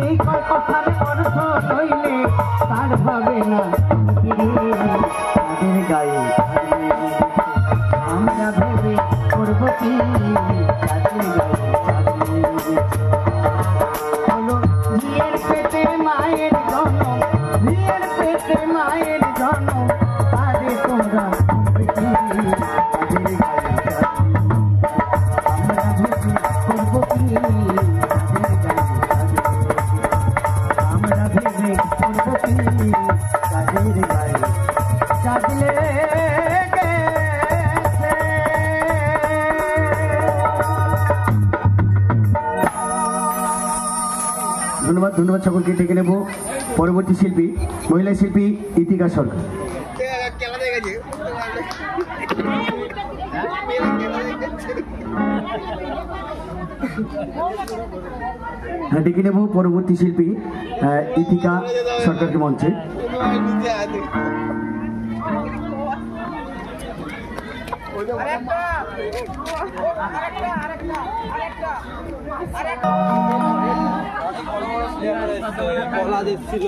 এই কথার অর্থ হইলে তার হবে না তাদের গায়ে আমরা ভেবে করব কি হলো বিয়ের পেটে মায়ের জন্ম বিয়ের পেটে মায়ের জন্ম তারে তোমরা ধন্যবাদ ধন্যবাদ সকলকে ডেকে নেব পরবর্তী শিল্পী মহিলা শিল্পী ইতিকা সরকার ডেকে নেব পরবর্তী শিল্পী ইতিকা সরকারকে মঞ্চে বলা দিচ্ছিল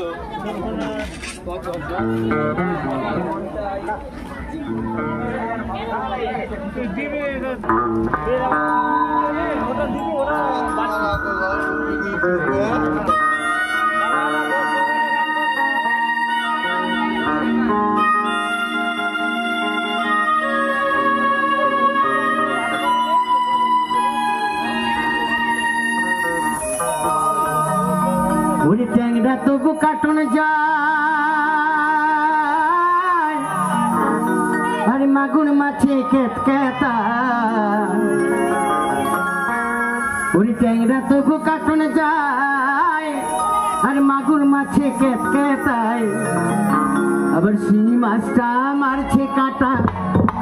ওরে ট্যাংরা তবু কাটন যায় আরে মাগুর মাছে কেত কেতা ওরে ট্যাংরা তবু কাটন যায় আর মাগুর মাছে কেত কেতায় আবার শিঙি মাছটা মারছে কাটা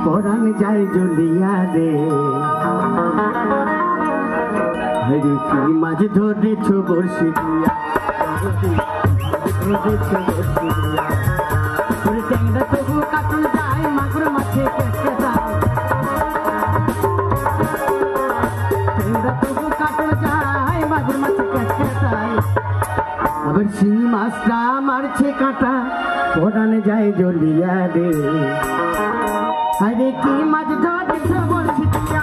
পরান যায় জ্বলিয়া রে হরে কি মাছ ধরেছ বর্ষি দিয়া ট্যাংরা তবু কাটন যায় মাগুর মাছে কেটে যায় ট্যাংরা তবু কাটন যায় মাগুর মাছে কেটে যায় আবার শিঙি মাছটা মারছে কাটা পরানে যায় জ্বলিয়া রে হরে কি মাছ ধরেছ বর্ষি দিয়া